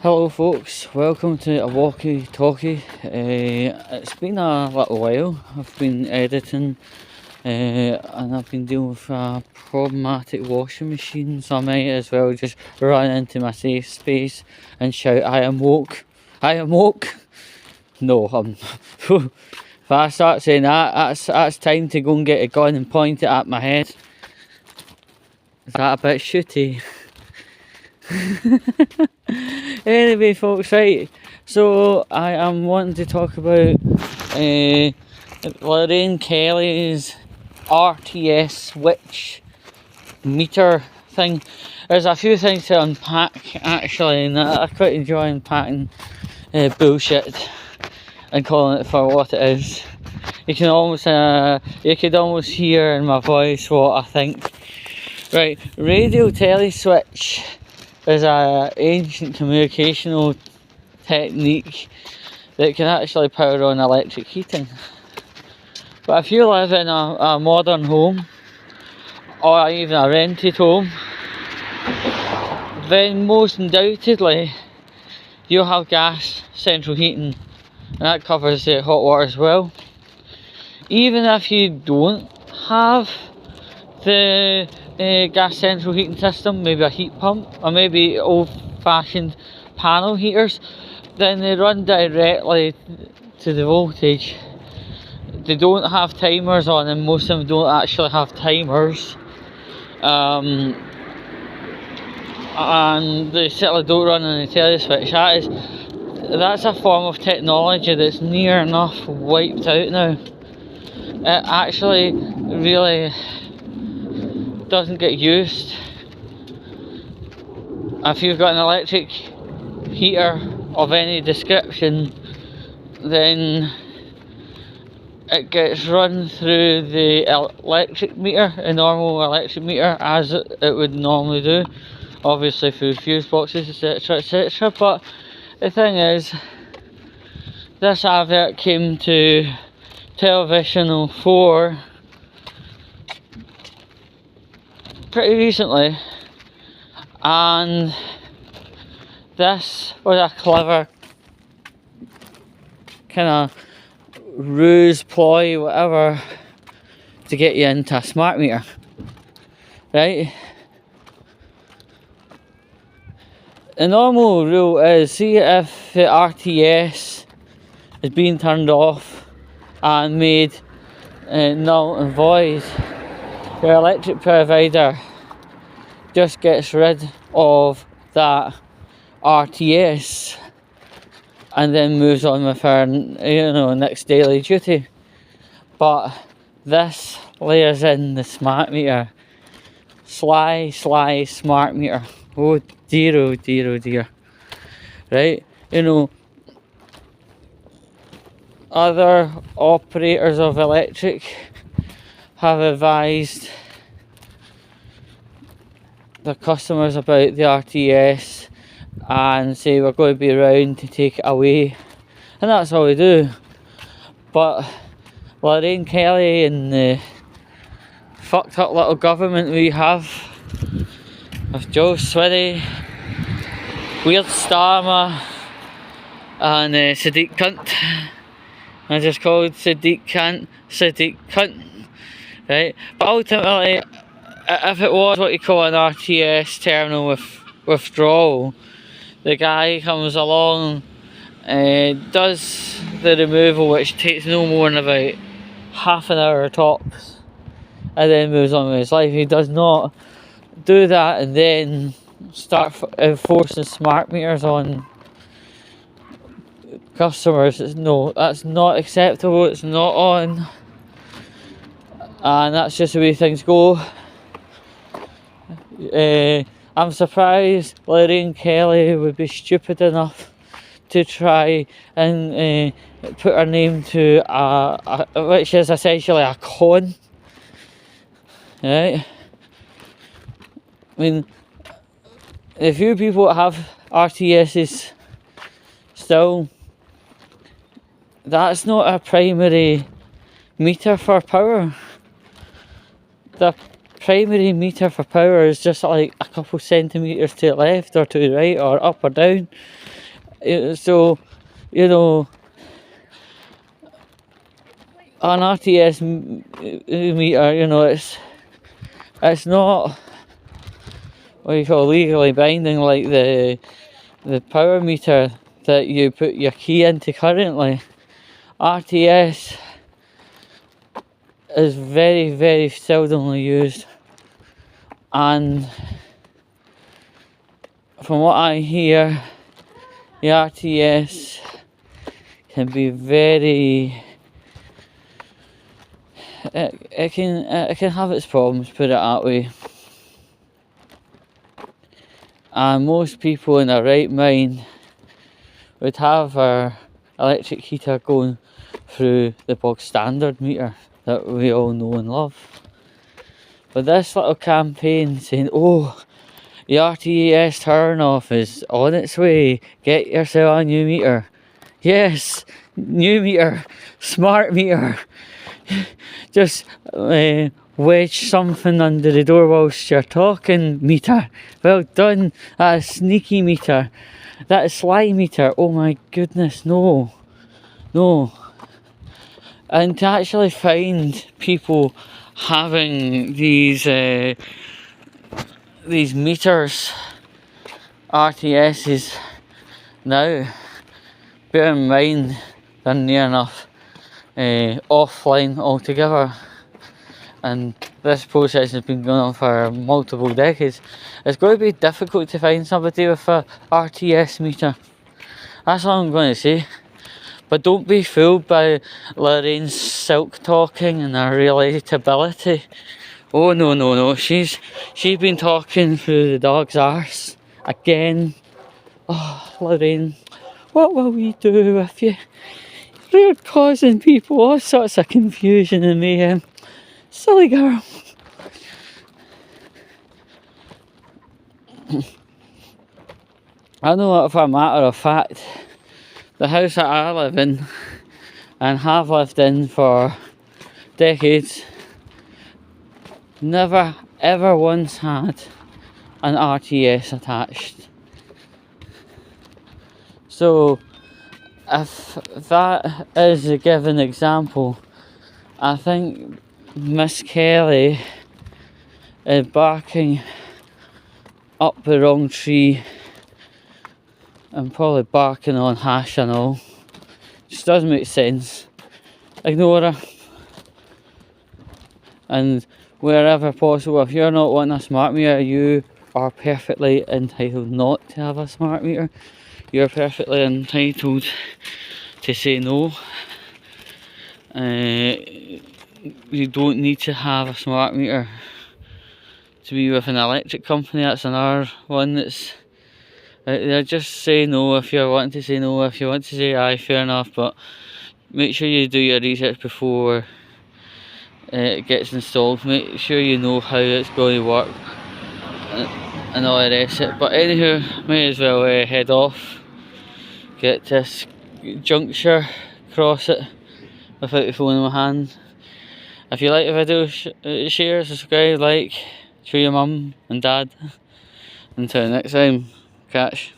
Hello folks, welcome to a Walkie talkie. It's been a little while. I've been editing and I've been dealing with a problematic washing machine, so I might as well just run into my safe space and shout, I am woke. I am woke. No, if I start saying that's time to go and get a gun and point it at my head. Is that a bit shooty? Anyway folks, right, so I am wanting to talk about Lorraine Kelly's RTS switch meter thing. There's a few things to unpack actually, and I quite enjoy unpacking bullshit and calling it for what it is. You could almost hear in my voice what I think. Right, radio teleswitch is an ancient communicational technique that can actually power on electric heating. But if you live in a modern home or even a rented home, then most undoubtedly you'll have gas central heating, and that covers the hot water as well. Even if you don't have the gas central heating system, maybe a heat pump or maybe old-fashioned panel heaters, then they run directly to the voltage. They don't have timers on them. Most of them don't actually have timers, and they certainly don't run on the teleswitch. That's a form of technology that's near enough wiped out now. It actually really doesn't get used. If you've got an electric heater of any description, then it gets run through the electric meter, a normal electric meter, as it would normally do, obviously through fuse boxes, etc, etc. But the thing is, this advert came to Television 04 pretty recently, and this was a clever kind of ruse, ploy, whatever, to get you into a smart meter, right? The normal rule is, see if the RTS is being turned off and made null and void, your electric provider just gets rid of that RTS and then moves on with her, next daily duty. But this layers in the smart meter. Sly smart meter. Oh dear. Right? Other operators of electric have advised their customers about the RTS and say we're going to be around to take it away, and that's all we do. But Lorraine Kelly and the fucked up little government we have of Joe Swiddy, Weird Starmer and Sadiq Cunt, I just called Sadiq Cunt, right? But ultimately, if it was what you call an RTS terminal withdrawal, the guy comes along, does the removal, which takes no more than about half an hour tops, and then moves on with his life. He does not do that and then start enforcing smart meters on customers. No, that's not acceptable. It's not on, and that's just the way things go. I'm surprised Lorraine Kelly would be stupid enough to try and put her name to which is essentially a con, right? I mean, the few people that have RTSs still, that's not a primary meter for power. The primary meter for power is just like a couple centimetres to the left or to the right or up or down. So, you know, an RTS meter, you know, it's not what you call legally binding like the power meter that you put your key into currently. RTS is very, very seldomly used, and from what I hear, the RTS can be very, it can have its problems, put it that way. And most people in their right mind would have our electric heater going through the bog standard meter that we all know and love. But this little campaign saying, oh, the RTS turn off is on its way, get yourself a new meter. Yes, new meter, smart meter. Just wedge something under the door whilst you're talking, meter. Well done, that is sneaky meter. That is sly meter. Oh my goodness, no. And to actually find people having these meters, RTSs now, bear in mind they're near enough offline altogether, and this process has been going on for multiple decades. It's going to be difficult to find somebody with a RTS meter. That's all I'm going to say. But don't be fooled by Lorraine's silk talking and her relatability. Oh no, she's been talking through the dog's arse again. Oh, Lorraine, what will we do with you? You're causing people all sorts of confusion and mayhem. Silly girl. I know, for a matter of fact, the house that I live in and have lived in for decades never ever once had an RTS attached. So if that is a given example, I think Miss Kelly is barking up the wrong tree and probably barking on hash and all. Just doesn't make sense. Ignore her. And wherever possible, if you're not wanting a smart meter, you are perfectly entitled not to have a smart meter. You're perfectly entitled to say no. You don't need to have a smart meter to be with an electric company. That's another one that's just say no if you're wanting to say no. If you want to say aye, fair enough, but make sure you do your research before it gets installed. Make sure you know how it's going to work and all the rest of it. But anywho, may as well head off, get this juncture, cross it without the phone in my hand. If you like the video, share, subscribe, like, show your mum and dad. Until next time, catch.